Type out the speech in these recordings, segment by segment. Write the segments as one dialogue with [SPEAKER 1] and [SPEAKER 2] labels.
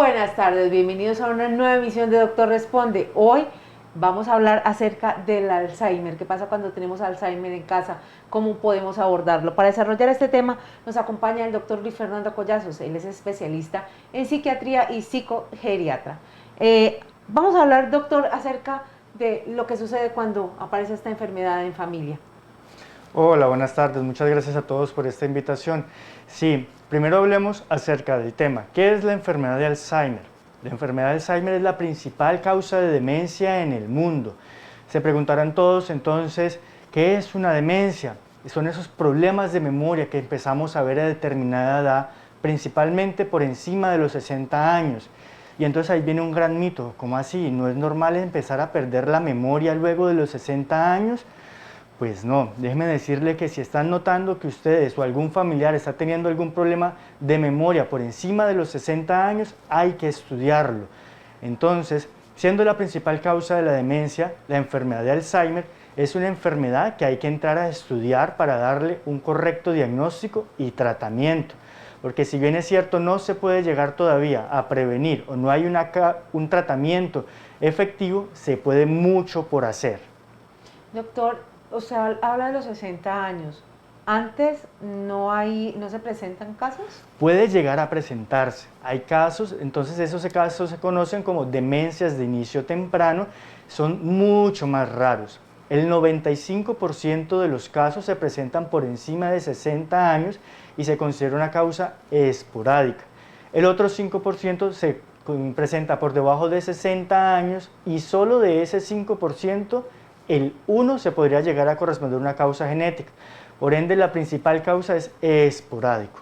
[SPEAKER 1] Buenas tardes, bienvenidos a una nueva emisión de Doctor Responde. Hoy vamos a hablar acerca del Alzheimer, qué pasa cuando tenemos Alzheimer en casa, cómo podemos abordarlo. Para desarrollar este tema nos acompaña el doctor Luis Fernando Collazos, él es especialista en psiquiatría y psicogeriatra. Vamos a hablar, doctor, acerca de lo que sucede cuando aparece esta enfermedad en familia.
[SPEAKER 2] Hola, buenas tardes, muchas gracias a todos por esta invitación. Sí, primero hablemos acerca del tema. ¿Qué es la enfermedad de Alzheimer? La enfermedad de Alzheimer es la principal causa de demencia en el mundo. Se preguntarán todos entonces, ¿qué es una demencia? Son esos problemas de memoria que empezamos a ver a determinada edad, principalmente por encima de los 60 años. Y entonces ahí viene un gran mito, ¿cómo así? ¿No es normal empezar a perder la memoria luego de los 60 años? Pues no, déjeme decirle que si están notando que ustedes o algún familiar está teniendo algún problema de memoria por encima de los 60 años, hay que estudiarlo. Entonces, siendo la principal causa de la demencia, la enfermedad de Alzheimer es una enfermedad que hay que entrar a estudiar para darle un correcto diagnóstico y tratamiento. Porque si bien es cierto, no se puede llegar todavía a prevenir o no hay un tratamiento efectivo, se puede mucho por hacer.
[SPEAKER 1] Doctor, o sea, habla de los 60 años. ¿Antes no se presentan casos?
[SPEAKER 2] Puede llegar a presentarse. Hay casos, entonces esos casos se conocen como demencias de inicio temprano, son mucho más raros. El 95% de los casos se presentan por encima de 60 años y se considera una causa esporádica. El otro 5% se presenta por debajo de 60 años y solo de ese 5%, el 1 se podría llegar a corresponder a una causa genética. Por ende, la principal causa es esporádico.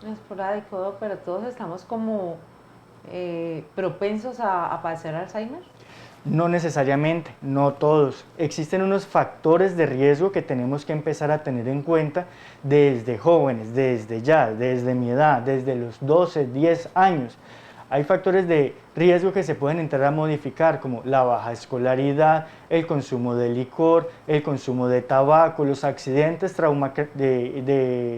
[SPEAKER 1] Esporádico, pero todos estamos como propensos a padecer Alzheimer.
[SPEAKER 2] No necesariamente, no todos. Existen unos factores de riesgo que tenemos que empezar a tener en cuenta desde jóvenes, desde ya, desde mi edad, desde los 12, 10 años. Hay factores de riesgo que se pueden entrar a modificar, como la baja escolaridad, el consumo de licor, el consumo de tabaco, los accidentes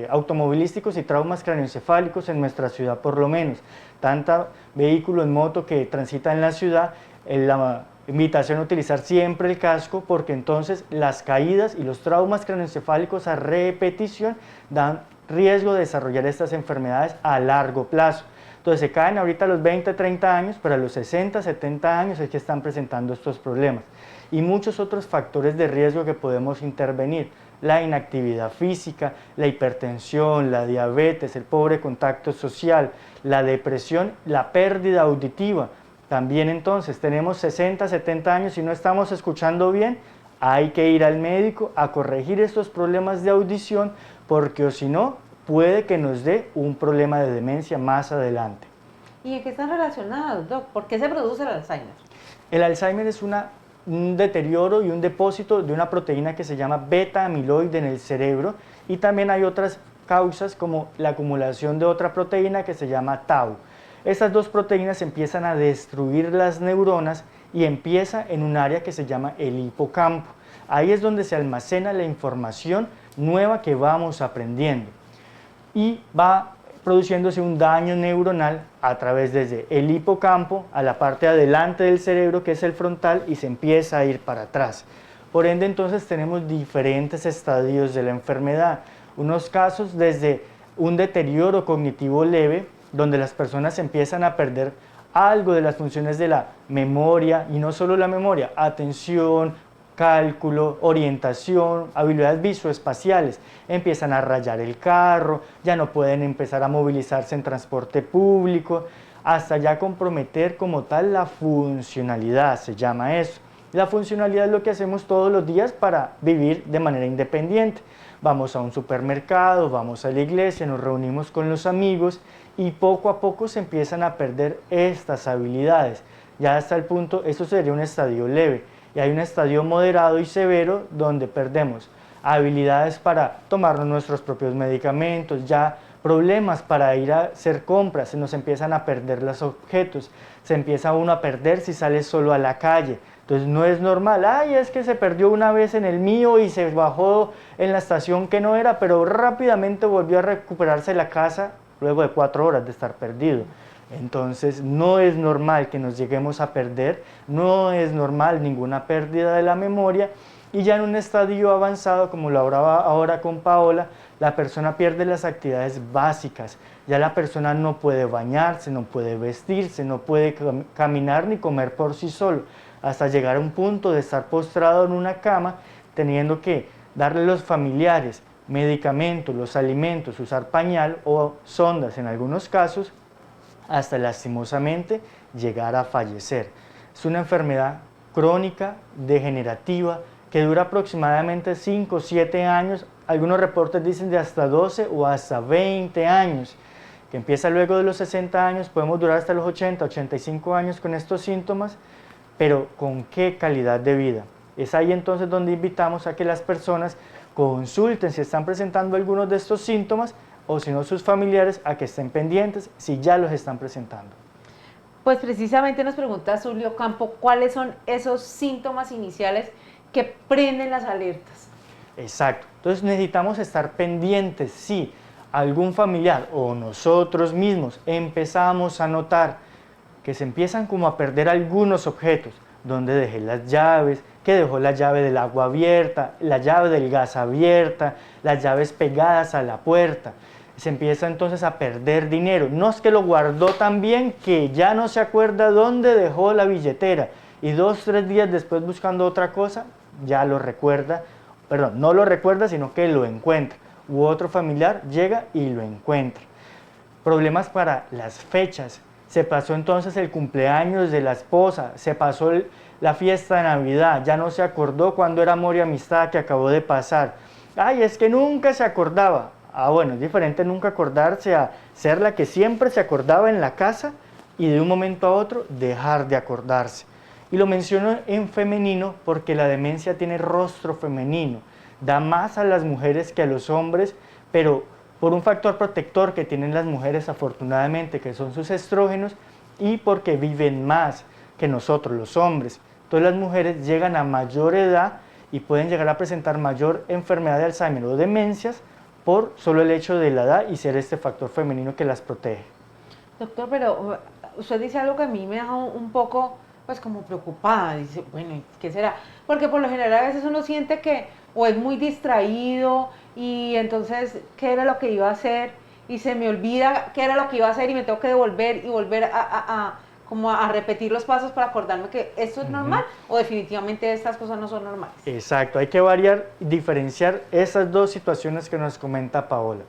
[SPEAKER 2] automovilísticos y traumas craneoencefálicos en nuestra ciudad por lo menos. Tanto vehículo en moto que transita en la ciudad, la invitación a utilizar siempre el casco, porque entonces las caídas y los traumas craneoencefálicos a repetición dan riesgo de desarrollar estas enfermedades a largo plazo. Entonces se caen ahorita a los 20, 30 años, pero a los 60, 70 años es que están presentando estos problemas. Y muchos otros factores de riesgo que podemos intervenir: la inactividad física, la hipertensión, la diabetes, el pobre contacto social, la depresión, la pérdida auditiva. También entonces tenemos 60, 70 años y no estamos escuchando bien, hay que ir al médico a corregir estos problemas de audición, porque o si no, puede que nos dé un problema de demencia más adelante.
[SPEAKER 1] ¿Y en qué están relacionados, Doc? ¿Por qué se produce el Alzheimer?
[SPEAKER 2] El Alzheimer es un deterioro y un depósito de una proteína que se llama beta-amiloide en el cerebro, y también hay otras causas como la acumulación de otra proteína que se llama tau. Estas dos proteínas empiezan a destruir las neuronas y empieza en un área que se llama el hipocampo. Ahí es donde se almacena la información nueva que vamos aprendiendo. Y va produciéndose un daño neuronal a través desde el hipocampo a la parte de adelante del cerebro, que es el frontal, y se empieza a ir para atrás. Por ende, entonces tenemos diferentes estadios de la enfermedad. Unos casos desde un deterioro cognitivo leve, donde las personas empiezan a perder algo de las funciones de la memoria, y no solo la memoria, atención, cálculo, orientación, habilidades visoespaciales, empiezan a rayar el carro, ya no pueden empezar a movilizarse en transporte público, hasta ya comprometer como tal la funcionalidad, se llama eso. La funcionalidad es lo que hacemos todos los días para vivir de manera independiente. Vamos a un supermercado, vamos a la iglesia, nos reunimos con los amigos y poco a poco se empiezan a perder estas habilidades. Ya hasta el punto, esto sería un estadio leve. Y hay un estadio moderado y severo donde perdemos habilidades para tomarnos nuestros propios medicamentos, ya problemas para ir a hacer compras, se nos empiezan a perder los objetos, se empieza uno a perder si sale solo a la calle. Entonces no es normal, ay, es que se perdió una vez en el mío y se bajó en la estación que no era, pero rápidamente volvió a recuperarse la casa luego de 4 horas de estar perdido. Entonces no es normal que nos lleguemos a perder, no es normal ninguna pérdida de la memoria, y ya en un estadio avanzado, como lo hablaba ahora con Paola, la persona pierde las actividades básicas, ya la persona no puede bañarse, no puede vestirse, no puede caminar ni comer por sí solo, hasta llegar a un punto de estar postrado en una cama, teniendo que darle a los familiares medicamentos, los alimentos, usar pañal o sondas en algunos casos, hasta lastimosamente llegar a fallecer. Es una enfermedad crónica, degenerativa, que dura aproximadamente 5 o 7 años, algunos reportes dicen de hasta 12 o hasta 20 años, que empieza luego de los 60 años, podemos durar hasta los 80, 85 años con estos síntomas, pero ¿con qué calidad de vida? Es ahí entonces donde invitamos a que las personas consulten si están presentando algunos de estos síntomas o si no sus familiares a que estén pendientes si ya los están presentando.
[SPEAKER 1] Pues precisamente nos pregunta Zulio Campo, ¿cuáles son esos síntomas iniciales que prenden las alertas?
[SPEAKER 2] Exacto, entonces necesitamos estar pendientes si algún familiar o nosotros mismos empezamos a notar que se empiezan como a perder algunos objetos, donde dejé las llaves, que dejó la llave del agua abierta, la llave del gas abierta, las llaves pegadas a la puerta. Se empieza entonces a perder dinero. No es que lo guardó tan bien que ya no se acuerda dónde dejó la billetera y 2 o 3 días después buscando otra cosa, ya lo recuerda, perdón, no lo recuerda sino que lo encuentra. U otro familiar llega y lo encuentra. Problemas para las fechas. Se pasó entonces el cumpleaños de la esposa, se pasó la fiesta de Navidad, ya no se acordó cuándo era amor y amistad que acabó de pasar. Ay, es que nunca se acordaba. Ah, bueno, es diferente nunca acordarse a ser la que siempre se acordaba en la casa y de un momento a otro dejar de acordarse. Y lo menciono en femenino porque la demencia tiene rostro femenino, da más a las mujeres que a los hombres, pero por un factor protector que tienen las mujeres afortunadamente, que son sus estrógenos, y porque viven más que nosotros los hombres. Entonces las mujeres llegan a mayor edad y pueden llegar a presentar mayor enfermedad de Alzheimer o demencias por solo el hecho de la edad y ser este factor femenino que las protege.
[SPEAKER 1] Doctor, pero usted dice algo que a mí me deja un poco, pues como preocupada, dice, bueno, ¿qué será? Porque por lo general a veces uno siente que o es muy distraído y entonces, ¿qué era lo que iba a hacer? Y se me olvida qué era lo que iba a hacer y me tengo que devolver y volver como a repetir los pasos para acordarme que esto es normal o definitivamente estas cosas no son normales.
[SPEAKER 2] Exacto, hay que variar, diferenciar esas dos situaciones que nos comenta Paola.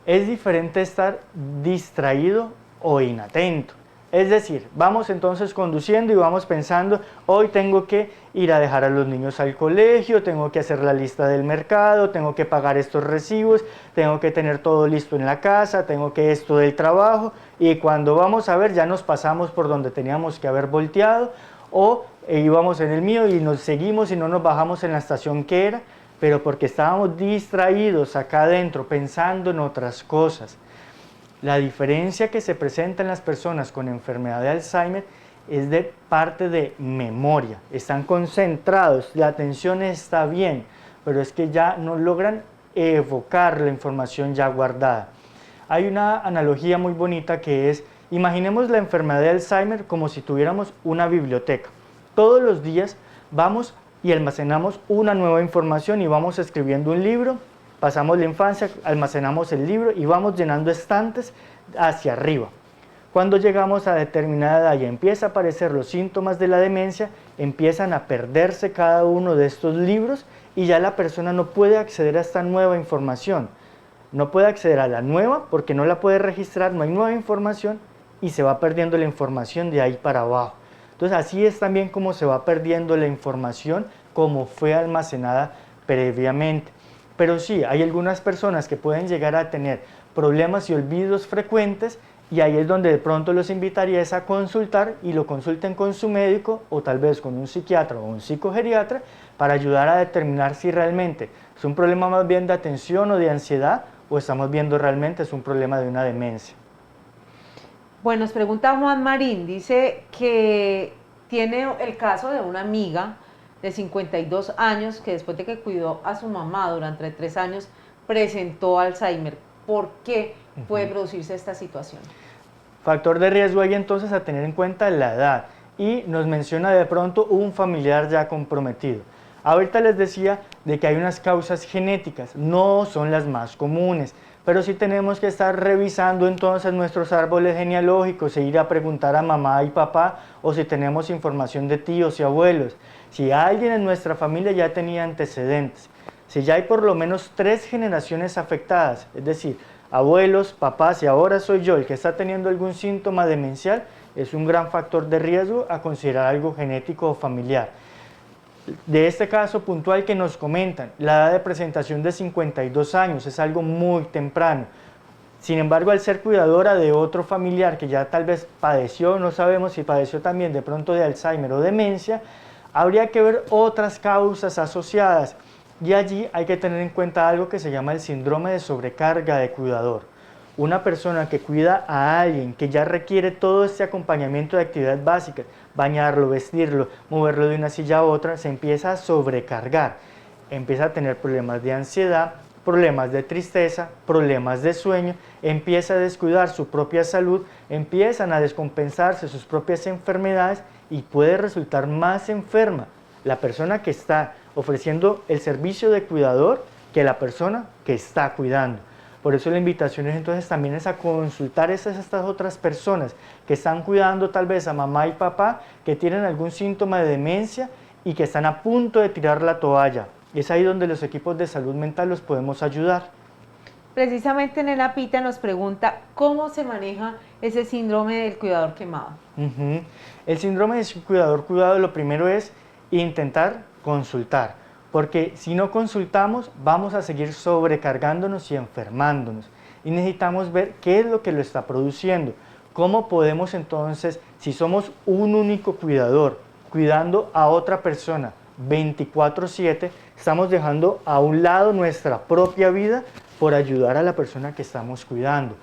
[SPEAKER 2] Es diferente estar distraído o inatento. Es decir, vamos entonces conduciendo y vamos pensando, hoy tengo que ir a dejar a los niños al colegio, tengo que hacer la lista del mercado, tengo que pagar estos recibos, tengo que tener todo listo en la casa, tengo que esto del trabajo, y cuando vamos a ver ya nos pasamos por donde teníamos que haber volteado o íbamos en el mío y nos seguimos y no nos bajamos en la estación que era, pero porque estábamos distraídos acá adentro pensando en otras cosas. La diferencia que se presenta en las personas con enfermedad de Alzheimer es de parte de memoria. Están concentrados, la atención está bien, pero es que ya no logran evocar la información ya guardada. Hay una analogía muy bonita que es, imaginemos la enfermedad de Alzheimer como si tuviéramos una biblioteca. Todos los días vamos y almacenamos una nueva información y vamos escribiendo un libro. Pasamos la infancia, almacenamos el libro y vamos llenando estantes hacia arriba. Cuando llegamos a determinada edad y empieza a aparecer los síntomas de la demencia, empiezan a perderse cada uno de estos libros y ya la persona no puede acceder a esta nueva información. No puede acceder a la nueva porque no la puede registrar, no hay nueva información y se va perdiendo la información de ahí para abajo. Entonces así es también como se va perdiendo la información como fue almacenada previamente. Pero sí, hay algunas personas que pueden llegar a tener problemas y olvidos frecuentes y ahí es donde de pronto los invitaría a consultar y lo consulten con su médico o tal vez con un psiquiatra o un psicogeriatra para ayudar a determinar si realmente es un problema más bien de atención o de ansiedad o estamos viendo realmente es un problema de una demencia.
[SPEAKER 1] Bueno, nos pregunta Juan Marín, dice que tiene el caso de una amiga de 52 años que después de que cuidó a su mamá durante 3 años presentó Alzheimer. ¿Por qué puede producirse esta situación?
[SPEAKER 2] Factor de riesgo ahí entonces a tener en cuenta la edad, y nos menciona de pronto un familiar ya comprometido. Ahorita les decía de que hay unas causas genéticas, no son las más comunes, pero sí tenemos que estar revisando entonces nuestros árboles genealógicos e ir a preguntar a mamá y papá, o si tenemos información de tíos y abuelos, si alguien en nuestra familia ya tenía antecedentes, si ya hay por lo menos 3 generaciones afectadas, es decir, abuelos, papás y ahora soy yo el que está teniendo algún síntoma demencial, es un gran factor de riesgo a considerar algo genético o familiar. De este caso puntual que nos comentan, la edad de presentación de 52 años es algo muy temprano. Sin embargo, al ser cuidadora de otro familiar que ya tal vez padeció, no sabemos si padeció también de pronto de Alzheimer o demencia, habría que ver otras causas asociadas. Y allí hay que tener en cuenta algo que se llama el síndrome de sobrecarga de cuidador. Una persona que cuida a alguien que ya requiere todo este acompañamiento de actividades básicas, bañarlo, vestirlo, moverlo de una silla a otra, se empieza a sobrecargar, empieza a tener problemas de ansiedad, problemas de tristeza, problemas de sueño, empieza a descuidar su propia salud, empiezan a descompensarse sus propias enfermedades y puede resultar más enferma la persona que está ofreciendo el servicio de cuidador que la persona que está cuidando. Por eso la invitación es entonces también es a consultar a estas otras personas que están cuidando tal vez a mamá y papá, que tienen algún síntoma de demencia y que están a punto de tirar la toalla. Es ahí donde los equipos de salud mental los podemos ayudar.
[SPEAKER 1] Precisamente Nena Pita nos pregunta cómo se maneja ese síndrome del cuidador quemado.
[SPEAKER 2] El síndrome del cuidador cuidado, lo primero es intentar consultar, porque si no consultamos vamos a seguir sobrecargándonos y enfermándonos, y necesitamos ver qué es lo que lo está produciendo, cómo podemos entonces, si somos un único cuidador, cuidando a otra persona 24/7, estamos dejando a un lado nuestra propia vida por ayudar a la persona que estamos cuidando.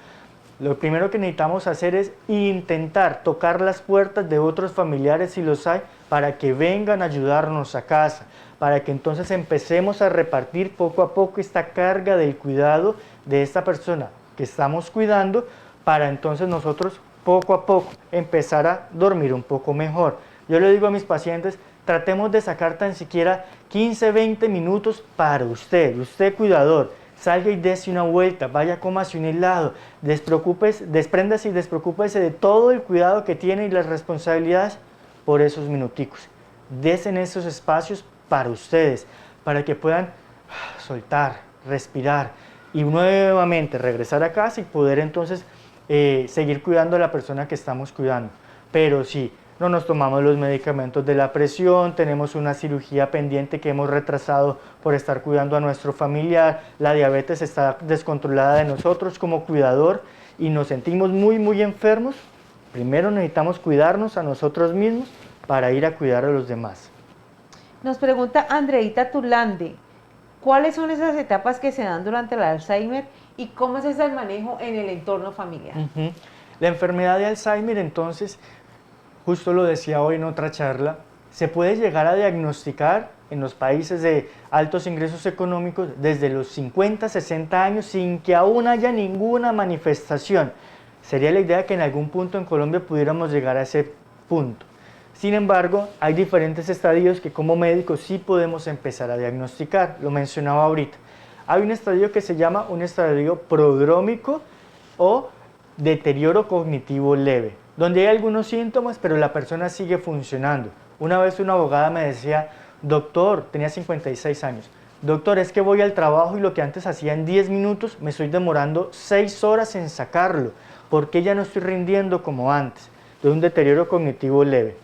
[SPEAKER 2] Lo primero que necesitamos hacer es intentar tocar las puertas de otros familiares si los hay, para que vengan a ayudarnos a casa, para que entonces empecemos a repartir poco a poco esta carga del cuidado de esta persona que estamos cuidando, para entonces nosotros poco a poco empezar a dormir un poco mejor. Yo le digo a mis pacientes, tratemos de sacar tan siquiera 15-20 minutos para usted cuidador. Salga y dése una vuelta, vaya, cómase un helado, despréndase y despreocúpese de todo el cuidado que tiene y las responsabilidades por esos minuticos. Desen esos espacios para ustedes, para que puedan soltar, respirar y nuevamente regresar a casa y poder entonces seguir cuidando a la persona que estamos cuidando. Pero sí, no nos tomamos los medicamentos de la presión, tenemos una cirugía pendiente que hemos retrasado por estar cuidando a nuestro familiar, la diabetes está descontrolada de nosotros como cuidador y nos sentimos muy enfermos, primero necesitamos cuidarnos a nosotros mismos para ir a cuidar a los demás.
[SPEAKER 1] Nos pregunta Andreita Tulande, ¿cuáles son esas etapas que se dan durante el Alzheimer y cómo es ese el manejo en el entorno familiar?
[SPEAKER 2] La enfermedad de Alzheimer entonces, justo lo decía hoy en otra charla, se puede llegar a diagnosticar en los países de altos ingresos económicos desde los 50, 60 años sin que aún haya ninguna manifestación. Sería la idea que en algún punto en Colombia pudiéramos llegar a ese punto. Sin embargo, hay diferentes estadios que como médicos sí podemos empezar a diagnosticar, lo mencionaba ahorita. Hay un estadio que se llama un estadio prodrómico o deterioro cognitivo leve, donde hay algunos síntomas, pero la persona sigue funcionando. Una vez una abogada me decía, doctor, tenía 56 años, doctor, es que voy al trabajo y lo que antes hacía en 10 minutos, me estoy demorando 6 horas en sacarlo, ¿por qué ya no estoy rindiendo como antes? De un deterioro cognitivo leve.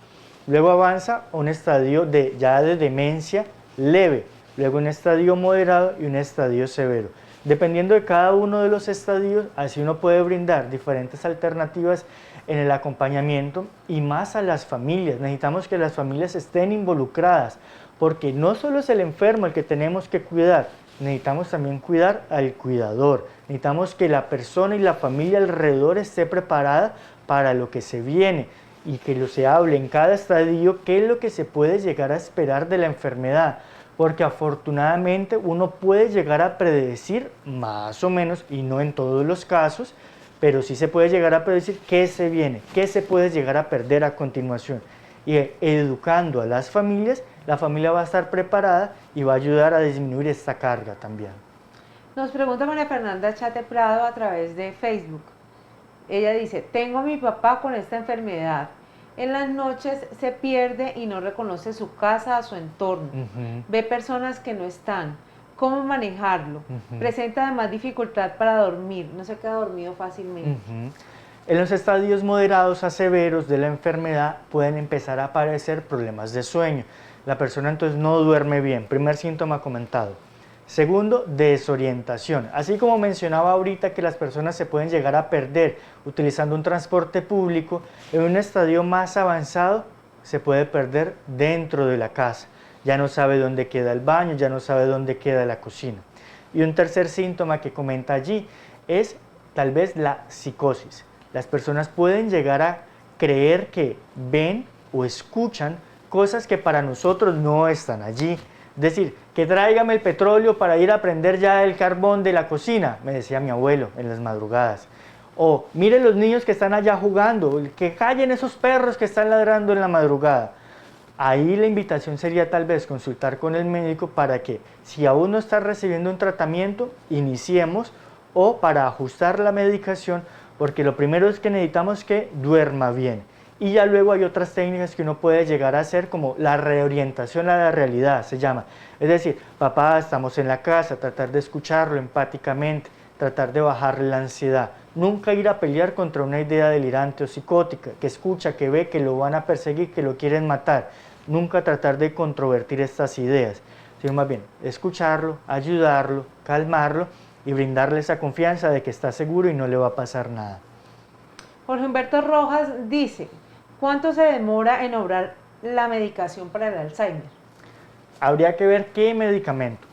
[SPEAKER 2] Luego avanza a un estadio ya de demencia leve, luego un estadio moderado y un estadio severo. Dependiendo de cada uno de los estadios, así uno puede brindar diferentes alternativas en el acompañamiento y más a las familias. Necesitamos que las familias estén involucradas, porque no solo es el enfermo el que tenemos que cuidar, necesitamos también cuidar al cuidador. Necesitamos que la persona y la familia alrededor esté preparada para lo que se viene y que se hable en cada estadio qué es lo que se puede llegar a esperar de la enfermedad. Porque afortunadamente uno puede llegar a predecir más o menos, y no en todos los casos, pero sí se puede llegar a predecir qué se viene, qué se puede llegar a perder a continuación. Y educando a las familias, la familia va a estar preparada y va a ayudar a disminuir esta carga también.
[SPEAKER 1] Nos pregunta María Fernanda Chate Prado a través de Facebook. Ella dice, tengo a mi papá con esta enfermedad. En las noches se pierde y no reconoce su casa, su entorno. Ve personas que no están. ¿Cómo manejarlo? Presenta además dificultad para dormir. No se queda dormido fácilmente.
[SPEAKER 2] En los estadios moderados a severos de la enfermedad pueden empezar a aparecer problemas de sueño. La persona entonces no duerme bien. Primer síntoma comentado. Segundo, desorientación. Así como mencionaba ahorita que las personas se pueden llegar a perder utilizando un transporte público, en un estadio más avanzado se puede perder dentro de la casa. Ya no sabe dónde queda el baño, ya no sabe dónde queda la cocina. Y un tercer síntoma que comenta allí es tal vez la psicosis. Las personas pueden llegar a creer que ven o escuchan cosas que para nosotros no están allí. Es decir, que tráigame el petróleo para ir a prender ya el carbón de la cocina, me decía mi abuelo en las madrugadas. O miren los niños que están allá jugando, que callen esos perros que están ladrando en la madrugada. Ahí la invitación sería tal vez consultar con el médico para que, si aún no está recibiendo un tratamiento, iniciemos, o para ajustar la medicación, porque lo primero es que necesitamos que duerma bien. Y ya luego hay otras técnicas que uno puede llegar a hacer, como la reorientación a la realidad, se llama. Es decir, papá, estamos en la casa, tratar de escucharlo empáticamente, tratar de bajarle la ansiedad. Nunca ir a pelear contra una idea delirante o psicótica, que escucha, que ve, que lo van a perseguir, que lo quieren matar. Nunca tratar de controvertir estas ideas, sino más bien escucharlo, ayudarlo, calmarlo y brindarle esa confianza de que está seguro y no le va a pasar nada.
[SPEAKER 1] Jorge Humberto Rojas dice, ¿cuánto se demora en obrar la medicación para el Alzheimer?
[SPEAKER 2] Habría que ver qué medicamento.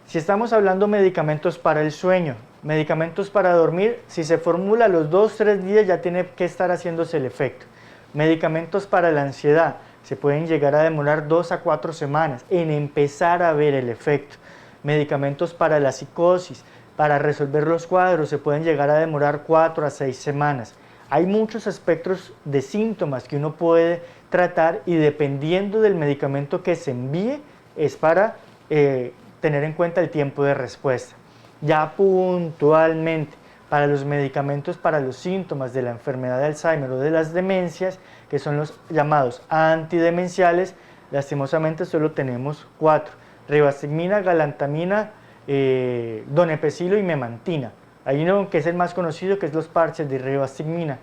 [SPEAKER 2] Si estamos hablando de medicamentos para el sueño, medicamentos para dormir, si se formula a los 2-3 días ya tiene que estar haciéndose el efecto. Medicamentos para la ansiedad, se pueden llegar a demorar 2 a 4 semanas en empezar a ver el efecto. Medicamentos para la psicosis, para resolver los cuadros, se pueden llegar a demorar 4 a 6 semanas. Hay muchos espectros de síntomas que uno puede tratar y dependiendo del medicamento que se envíe es para tener en cuenta el tiempo de respuesta. Ya puntualmente para los medicamentos para los síntomas de la enfermedad de Alzheimer o de las demencias, que son los llamados antidemenciales, lastimosamente solo tenemos 4: ribastigmina, galantamina, donepezilo y memantina. Hay uno que es el más conocido, que es los parches de ribastigmina.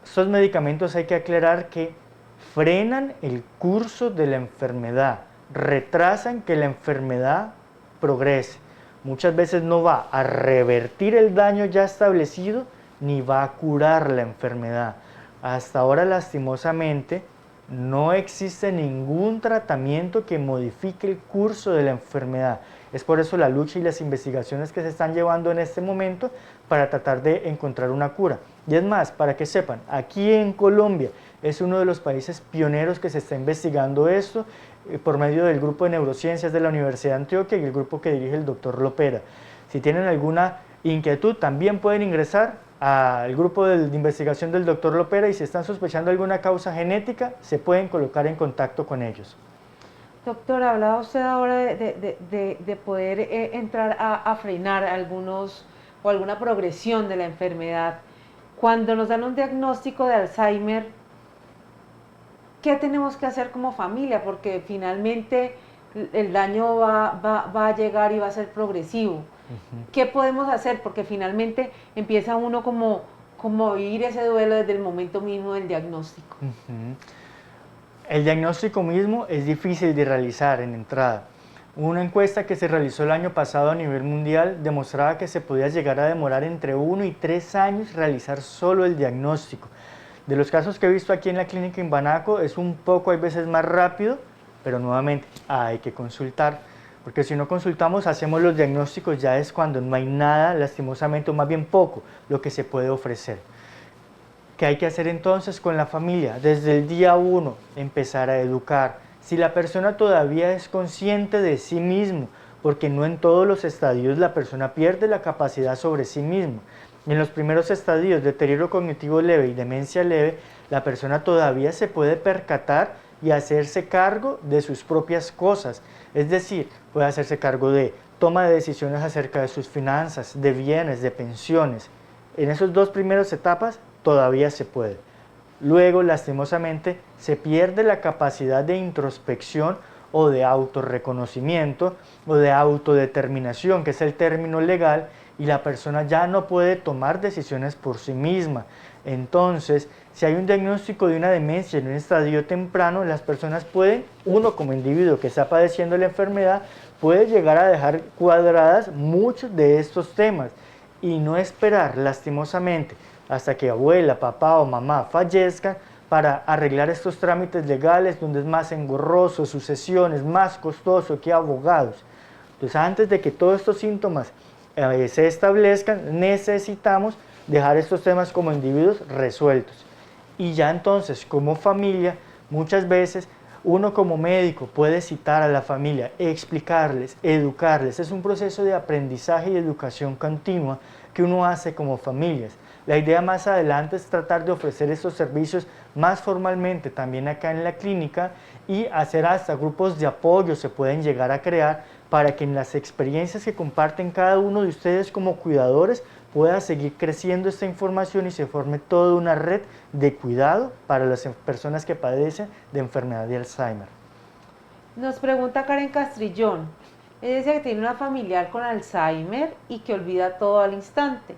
[SPEAKER 2] Estos medicamentos hay que aclarar que frenan el curso de la enfermedad, retrasan que la enfermedad progrese. Muchas veces no va a revertir el daño ya establecido, ni va a curar la enfermedad. Hasta ahora, lastimosamente, no existe ningún tratamiento que modifique el curso de la enfermedad. Es por eso la lucha y las investigaciones que se están llevando en este momento para tratar de encontrar una cura. Y es más, para que sepan, aquí en Colombia es uno de los países pioneros que se está investigando esto por medio del grupo de neurociencias de la Universidad de Antioquia y el grupo que dirige el doctor Lopera. Si tienen alguna inquietud, también pueden ingresar al grupo de investigación del doctor Lopera y si están sospechando alguna causa genética, se pueden colocar en contacto con ellos.
[SPEAKER 1] Doctor, hablaba usted ahora de poder entrar a frenar algunos o alguna progresión de la enfermedad. Cuando nos dan un diagnóstico de Alzheimer, ¿qué tenemos que hacer como familia? Porque finalmente el daño va a llegar y va a ser progresivo. ¿Qué podemos hacer? Porque finalmente empieza uno como a vivir ese duelo desde el momento mismo del diagnóstico.
[SPEAKER 2] El diagnóstico mismo es difícil de realizar en entrada. Una encuesta que se realizó el año pasado a nivel mundial demostraba que se podía llegar a demorar entre 1 y 3 años realizar solo el diagnóstico. De los casos que he visto aquí en la clínica en Banaco es un poco, hay veces más rápido, pero nuevamente hay que consultar, porque si no consultamos, hacemos los diagnósticos, ya es cuando no hay nada, lastimosamente, o más bien poco, lo que se puede ofrecer. ¿Qué hay que hacer entonces con la familia? Desde el día 1, empezar a educar. Si la persona todavía es consciente de sí mismo, porque no en todos los estadios la persona pierde la capacidad sobre sí mismo. Y en los primeros estadios de deterioro cognitivo leve y demencia leve, la persona todavía se puede percatar y hacerse cargo de sus propias cosas. Es decir, puede hacerse cargo de toma de decisiones acerca de sus finanzas, de bienes, de pensiones. En esas dos primeras etapas todavía se puede. Luego, lastimosamente, se pierde la capacidad de introspección o de autorreconocimiento o de autodeterminación, que es el término legal, y la persona ya no puede tomar decisiones por sí misma. Entonces, si hay un diagnóstico de una demencia en un estadio temprano, las personas pueden, uno como individuo que está padeciendo la enfermedad, puede llegar a dejar cuadradas muchos de estos temas y no esperar lastimosamente hasta que abuela, papá o mamá fallezcan para arreglar estos trámites legales donde es más engorroso, sucesiones, más costoso que abogados. Entonces, antes de que todos estos síntomas se establezcan, necesitamos dejar estos temas como individuos resueltos. Y ya entonces, como familia, muchas veces uno como médico puede citar a la familia, explicarles, educarles. Es un proceso de aprendizaje y educación continua que uno hace como familias. La idea más adelante es tratar de ofrecer estos servicios más formalmente también acá en la clínica y hacer hasta grupos de apoyo se pueden llegar a crear para que en las experiencias que comparten cada uno de ustedes como cuidadores pueda seguir creciendo esta información y se forme toda una red de cuidado para las personas que padecen de enfermedad de Alzheimer.
[SPEAKER 1] Nos pregunta Karen Castrillón, ella dice que tiene una familiar con Alzheimer y que olvida todo al instante,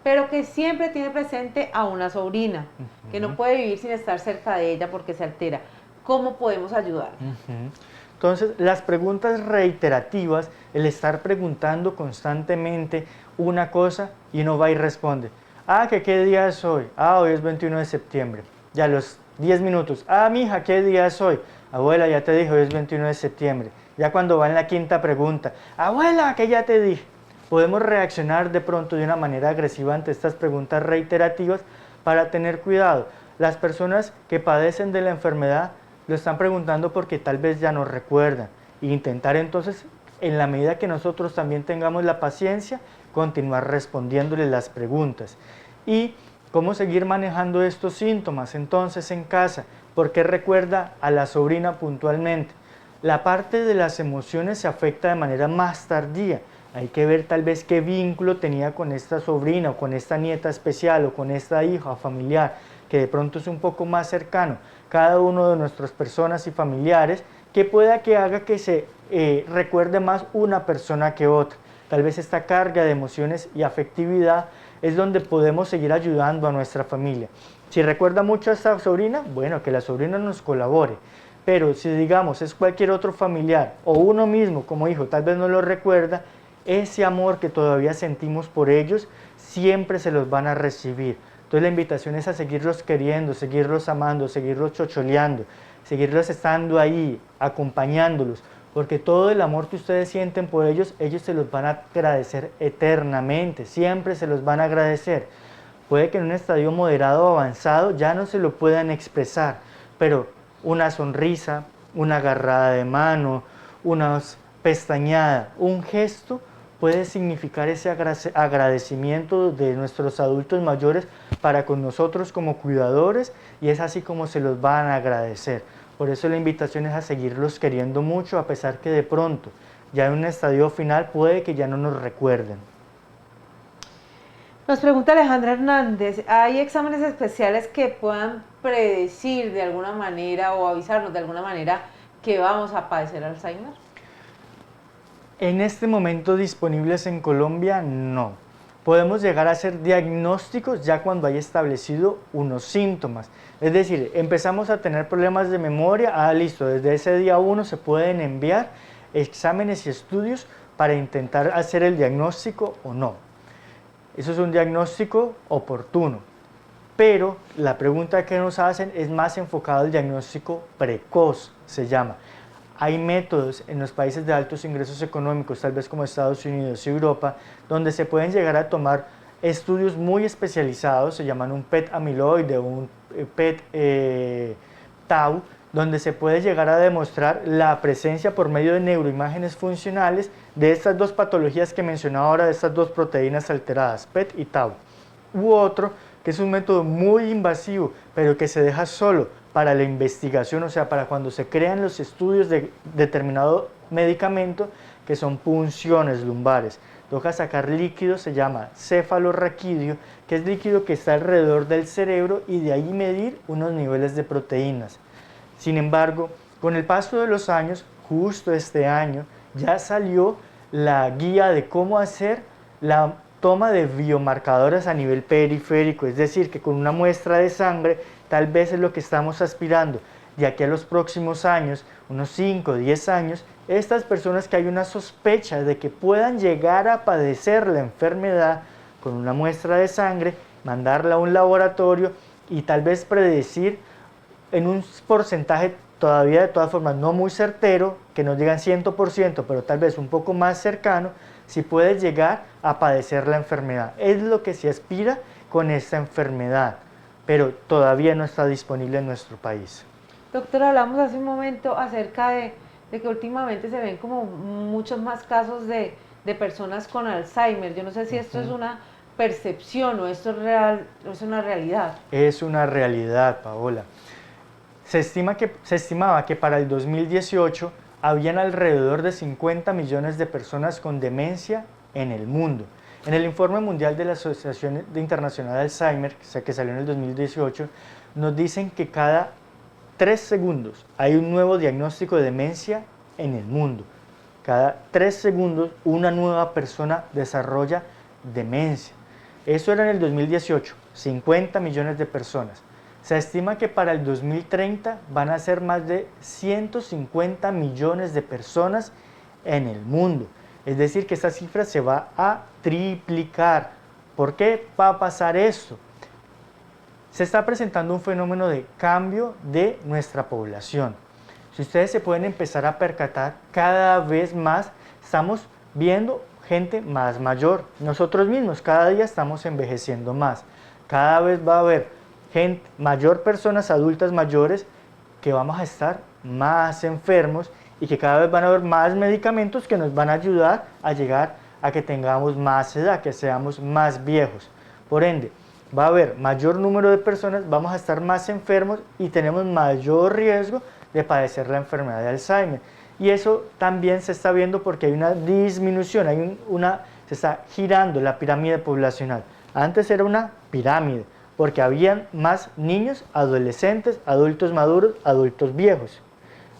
[SPEAKER 1] pero que siempre tiene presente a una sobrina, que no puede vivir sin estar cerca de ella porque se altera. ¿Cómo podemos ayudar?
[SPEAKER 2] Entonces, las preguntas reiterativas, el estar preguntando constantemente una cosa y no va y responde. Ah, ¿que qué día es hoy? Ah, hoy es 21 de septiembre. Ya a los 10 minutos. Ah, mija, ¿qué día es hoy? Abuela, ya te dije, hoy es 21 de septiembre. Ya cuando va en la quinta pregunta. Abuela, que ya te dije. Podemos reaccionar de pronto de una manera agresiva ante estas preguntas reiterativas para tener cuidado. Las personas que padecen de la enfermedad lo están preguntando porque tal vez ya no recuerdan. E intentar entonces, en la medida que nosotros también tengamos la paciencia, continuar respondiéndole las preguntas. Y cómo seguir manejando estos síntomas entonces en casa, porque recuerda a la sobrina puntualmente. La parte de las emociones se afecta de manera más tardía. Hay que ver tal vez qué vínculo tenía con esta sobrina o con esta nieta especial o con esta hija familiar, que de pronto es un poco más cercano. Cada uno de nuestras personas y familiares que pueda que haga que se recuerde más una persona que otra. Tal vez esta carga de emociones y afectividad es donde podemos seguir ayudando a nuestra familia. Si recuerda mucho a esta sobrina, bueno, que la sobrina nos colabore. Pero si digamos es cualquier otro familiar o uno mismo como hijo tal vez no lo recuerda, ese amor que todavía sentimos por ellos siempre se los van a recibir. Entonces la invitación es a seguirlos queriendo, seguirlos amando, seguirlos chocholeando, seguirlos estando ahí, acompañándolos, porque todo el amor que ustedes sienten por ellos, ellos se los van a agradecer eternamente, siempre se los van a agradecer. Puede que en un estadio moderado o avanzado ya no se lo puedan expresar, pero una sonrisa, una agarrada de mano, una pestañada, un gesto puede significar ese agradecimiento de nuestros adultos mayores para con nosotros como cuidadores y es así como se los van a agradecer. Por eso la invitación es a seguirlos queriendo mucho a pesar que de pronto ya en un estadio final puede que ya no nos recuerden.
[SPEAKER 1] Nos pregunta Alejandra Hernández, ¿hay exámenes especiales que puedan predecir de alguna manera o avisarnos de alguna manera que vamos a padecer Alzheimer?
[SPEAKER 2] En este momento disponibles en Colombia, no. Podemos llegar a hacer diagnósticos ya cuando haya establecido unos síntomas. Es decir, empezamos a tener problemas de memoria, listo, desde ese día 1 se pueden enviar exámenes y estudios para intentar hacer el diagnóstico o no. Eso es un diagnóstico oportuno, pero la pregunta que nos hacen es más enfocada al diagnóstico precoz, se llama. Hay métodos en los países de altos ingresos económicos, tal vez como Estados Unidos y Europa, donde se pueden llegar a tomar estudios muy especializados, se llaman un PET amiloide o un PET tau, donde se puede llegar a demostrar la presencia por medio de neuroimágenes funcionales de estas dos patologías que mencionaba ahora, de estas dos proteínas alteradas, PET y tau. u otro que es un método muy invasivo, pero que se deja solo para la investigación, o sea, para cuando se crean los estudios de determinado medicamento, que son punciones lumbares. Toca sacar líquido, se llama cefalorraquídeo, que es líquido que está alrededor del cerebro y de ahí medir unos niveles de proteínas. Sin embargo, con el paso de los años, justo este año, ya salió la guía de cómo hacer la toma de biomarcadores a nivel periférico, es decir, que con una muestra de sangre tal vez es lo que estamos aspirando. De aquí a los próximos años, unos 5 o 10 años, estas personas que hay una sospecha de que puedan llegar a padecer la enfermedad con una muestra de sangre, mandarla a un laboratorio y tal vez predecir en un porcentaje todavía de todas formas no muy certero, que no digan 100%, pero tal vez un poco más cercano, si puedes llegar a padecer la enfermedad. Es lo que se aspira con esta enfermedad, pero todavía no está disponible en nuestro país.
[SPEAKER 1] Doctor, hablamos hace un momento acerca de que últimamente se ven como muchos más casos de personas con Alzheimer. Yo no sé si esto es una percepción o esto es real, es una realidad.
[SPEAKER 2] Es una realidad, Paola. Se estimaba que para el 2018 habían alrededor de 50 millones de personas con demencia en el mundo. En el informe mundial de la Asociación Internacional de Alzheimer, que salió en el 2018, nos dicen que cada 3 segundos hay un nuevo diagnóstico de demencia en el mundo. Cada 3 segundos una nueva persona desarrolla demencia. Eso era en el 2018, 50 millones de personas. Se estima que para el 2030 van a ser más de 150 millones de personas en el mundo. Es decir, que esta cifra se va a triplicar. ¿Por qué va a pasar esto? Se está presentando un fenómeno de cambio de nuestra población. Si ustedes se pueden empezar a percatar, cada vez más estamos viendo gente más mayor. Nosotros mismos cada día estamos envejeciendo más. Cada vez va a haber personas adultas mayores que vamos a estar más enfermos y que cada vez van a haber más medicamentos que nos van a ayudar a llegar a que tengamos más edad, que seamos más viejos. Por ende, va a haber mayor número de personas, vamos a estar más enfermos y tenemos mayor riesgo de padecer la enfermedad de Alzheimer. Y eso también se está viendo porque hay una disminución, se está girando la pirámide poblacional. Antes era una pirámide, porque habían más niños, adolescentes, adultos maduros, adultos viejos.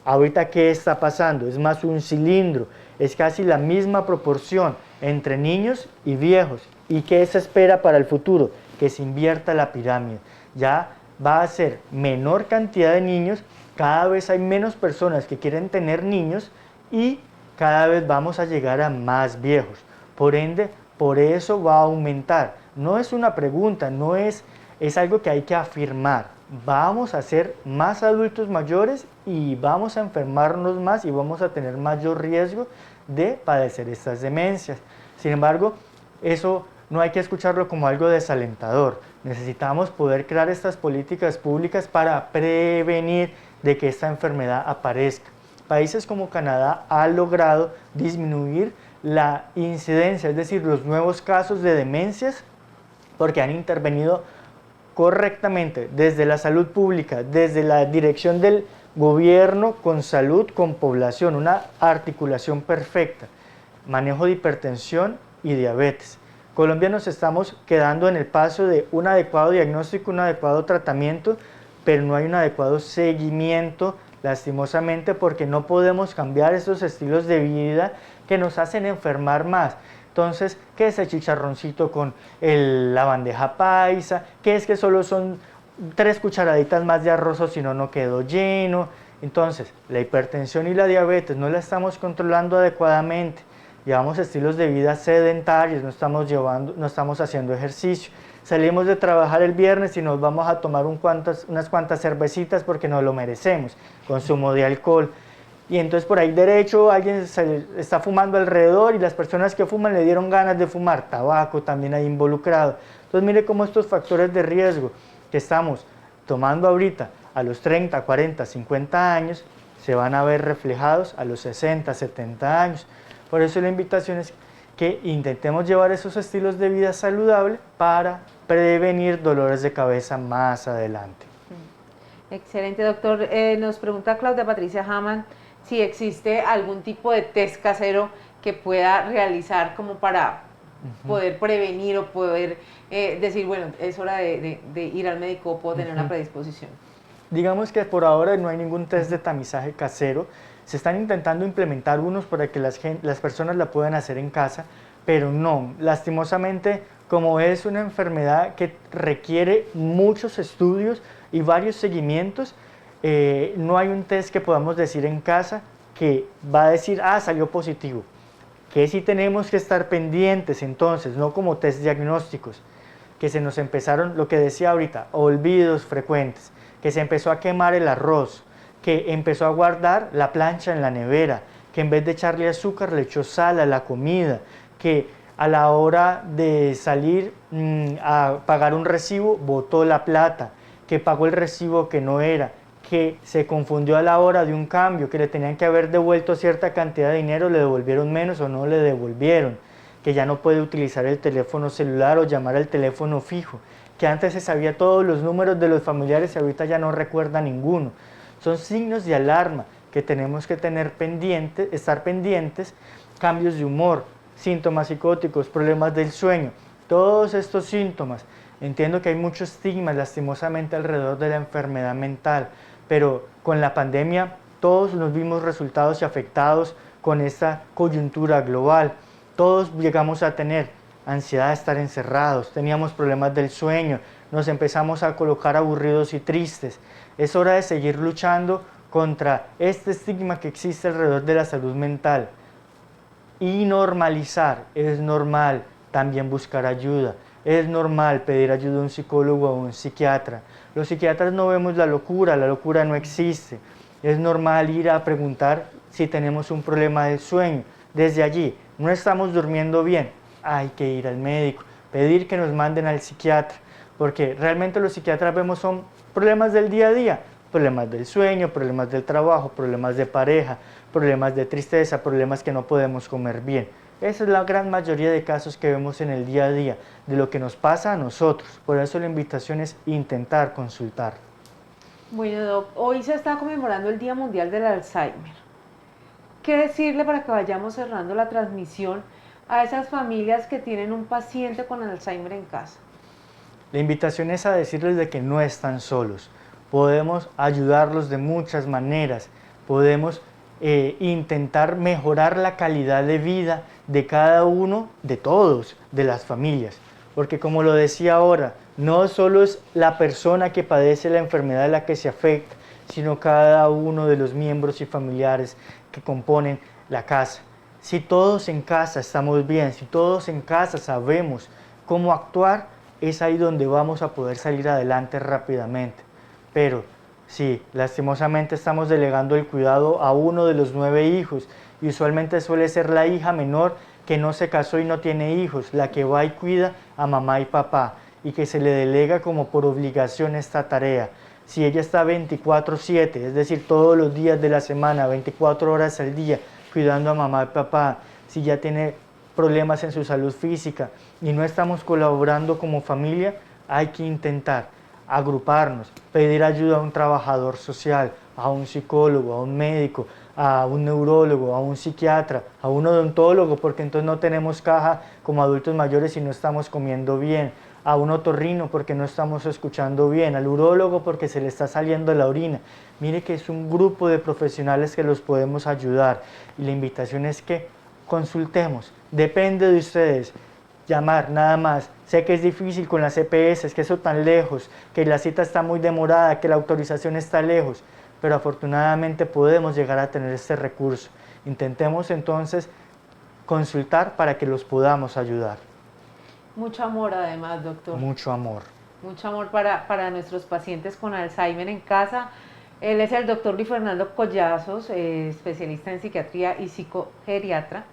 [SPEAKER 2] Ahorita, ¿qué está pasando? Es más un cilindro, es casi la misma proporción entre niños y viejos. ¿Y qué se espera para el futuro? Que se invierta la pirámide. Ya va a ser menor cantidad de niños, cada vez hay menos personas que quieren tener niños y cada vez vamos a llegar a más viejos. Por ende, por eso va a aumentar. No es una pregunta, es algo que hay que afirmar. Vamos a ser más adultos mayores y vamos a enfermarnos más y vamos a tener mayor riesgo de padecer estas demencias. Sin embargo, eso no hay que escucharlo como algo desalentador. Necesitamos poder crear estas políticas públicas para prevenir de que esta enfermedad aparezca. Países como Canadá han logrado disminuir la incidencia, es decir, los nuevos casos de demencias, porque han intervenido correctamente desde la salud pública, desde la dirección del gobierno con salud, con población, una articulación perfecta, manejo de hipertensión y diabetes. Colombia nos estamos quedando en el paso de un adecuado diagnóstico, un adecuado tratamiento, pero no hay un adecuado seguimiento, lastimosamente, porque no podemos cambiar esos estilos de vida que nos hacen enfermar más. Entonces, ¿qué es el chicharroncito con la bandeja paisa? ¿Qué es que solo son 3 cucharaditas más de arroz o si no, no quedó lleno? Entonces, la hipertensión y la diabetes no la estamos controlando adecuadamente. Llevamos estilos de vida sedentarios, no estamos haciendo ejercicio. Salimos de trabajar el viernes y nos vamos a tomar unas cuantas cervecitas porque nos lo merecemos. Consumo de alcohol. Y entonces por ahí derecho alguien está fumando alrededor y las personas que fuman le dieron ganas de fumar, tabaco también ahí involucrado. Entonces mire cómo estos factores de riesgo que estamos tomando ahorita a los 30, 40, 50 años se van a ver reflejados a los 60, 70 años. Por eso la invitación es que intentemos llevar esos estilos de vida saludable para prevenir dolores de cabeza más adelante.
[SPEAKER 1] Excelente, doctor. Nos pregunta Claudia Patricia Hamann si existe algún tipo de test casero que pueda realizar como para poder prevenir o poder decir, bueno, es hora de ir al médico o puedo tener una predisposición.
[SPEAKER 2] Digamos que por ahora no hay ningún test de tamizaje casero. Se están intentando implementar unos para que las personas la puedan hacer en casa, pero no, lastimosamente, como es una enfermedad que requiere muchos estudios y varios seguimientos, no hay un test que podamos decir en casa que va a decir, ah, salió positivo. Que sí tenemos que estar pendientes entonces, no como test diagnósticos, que se nos empezaron, lo que decía ahorita, olvidos frecuentes, que se empezó a quemar el arroz, que empezó a guardar la plancha en la nevera, que en vez de echarle azúcar le echó sal a la comida, que a la hora de salir a pagar un recibo botó la plata, que pagó el recibo que no era, que se confundió a la hora de un cambio, que le tenían que haber devuelto cierta cantidad de dinero, le devolvieron menos o no le devolvieron, que ya no puede utilizar el teléfono celular o llamar al teléfono fijo, que antes se sabía todos los números de los familiares y ahorita ya no recuerda ninguno. Son signos de alarma que tenemos que tener pendientes, estar pendientes, cambios de humor, síntomas psicóticos, problemas del sueño, todos estos síntomas. Entiendo que hay mucho estigma lastimosamente alrededor de la enfermedad mental, pero con la pandemia todos nos vimos resultados y afectados con esta coyuntura global. Todos llegamos a tener ansiedad de estar encerrados, teníamos problemas del sueño, nos empezamos a colocar aburridos y tristes. Es hora de seguir luchando contra este estigma que existe alrededor de la salud mental. Y normalizar, es normal también buscar ayuda, es normal pedir ayuda a un psicólogo o a un psiquiatra. Los psiquiatras no vemos la locura no existe. Es normal ir a preguntar si tenemos un problema del sueño. Desde allí, no estamos durmiendo bien, hay que ir al médico, pedir que nos manden al psiquiatra, porque realmente los psiquiatras vemos son problemas del día a día, problemas del sueño, problemas del trabajo, problemas de pareja, problemas de tristeza, problemas que no podemos comer bien. Esa es la gran mayoría de casos que vemos en el día a día, de lo que nos pasa a nosotros. Por eso la invitación es intentar consultar.
[SPEAKER 1] Bueno, Doc, hoy se está conmemorando el Día Mundial del Alzheimer. ¿Qué decirle para que vayamos cerrando la transmisión a esas familias que tienen un paciente con Alzheimer en casa?
[SPEAKER 2] La invitación es a decirles de que no están solos. Podemos ayudarlos de muchas maneras. Podemos intentar mejorar la calidad de vida de cada uno, de todos, de las familias. Porque como lo decía ahora, no solo es la persona que padece la enfermedad la que se afecta, sino cada uno de los miembros y familiares que componen la casa. Si todos en casa estamos bien, si todos en casa sabemos cómo actuar, es ahí donde vamos a poder salir adelante rápidamente. Pero sí, lastimosamente estamos delegando el cuidado a uno de los 9 hijos y usualmente suele ser la hija menor que no se casó y no tiene hijos, la que va y cuida a mamá y papá y que se le delega como por obligación esta tarea. Si ella está 24/7, es decir, todos los días de la semana, 24 horas al día, cuidando a mamá y papá, si ya tiene problemas en su salud física y no estamos colaborando como familia, hay que intentar agruparnos, pedir ayuda a un trabajador social, a un psicólogo, a un médico, a un neurólogo, a un psiquiatra, a un odontólogo, porque entonces no tenemos caja como adultos mayores y no estamos comiendo bien, a un otorrino porque no estamos escuchando bien, al urólogo porque se le está saliendo la orina. Mire que es un grupo de profesionales que los podemos ayudar y la invitación es que consultemos, depende de ustedes. Llamar, nada más. Sé que es difícil con las EPS, que eso tan lejos, que la cita está muy demorada, que la autorización está lejos, pero afortunadamente podemos llegar a tener este recurso. Intentemos entonces consultar para que los podamos ayudar.
[SPEAKER 1] Mucho amor además, doctor.
[SPEAKER 2] Mucho amor.
[SPEAKER 1] Mucho amor para nuestros pacientes con Alzheimer en casa. Él es el doctor Luis Fernando Collazos, especialista en psiquiatría y psicogeriatra.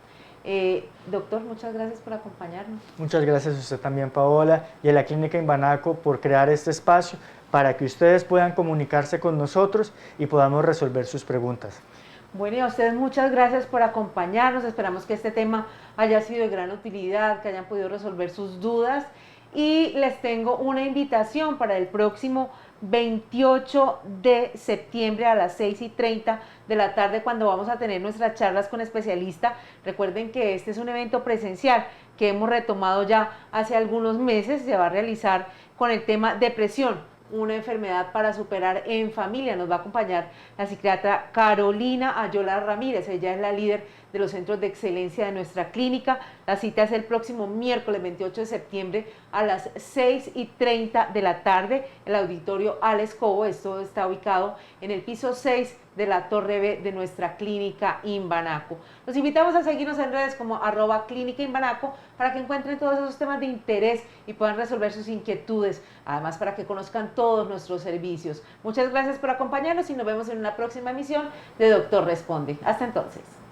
[SPEAKER 1] Doctor, muchas gracias por acompañarnos.
[SPEAKER 2] Muchas gracias a usted también, Paola, y a la Clínica Imbanaco por crear este espacio para que ustedes puedan comunicarse con nosotros y podamos resolver sus preguntas.
[SPEAKER 1] Bueno, y a ustedes muchas gracias por acompañarnos. Esperamos que este tema haya sido de gran utilidad, que hayan podido resolver sus dudas y les tengo una invitación para el próximo 28 de septiembre a las 6:30 de la tarde, cuando vamos a tener nuestras charlas con especialistas. Recuerden que este es un evento presencial que hemos retomado ya hace algunos meses. Se va a realizar con el tema depresión, una enfermedad para superar en familia. Nos va a acompañar la psiquiatra Carolina Ayola Ramírez. Ella es la líder de los centros de excelencia de nuestra clínica. La cita es el próximo miércoles 28 de septiembre a las 6:30 de la tarde, el auditorio Alex Cobo. Esto está ubicado en el piso 6 de la Torre B de nuestra clínica Imbanaco. Los invitamos a seguirnos en redes como @clínica Imbanaco para que encuentren todos esos temas de interés y puedan resolver sus inquietudes, además para que conozcan todos nuestros servicios. Muchas gracias por acompañarnos y nos vemos en una próxima emisión de Doctor Responde. Hasta entonces.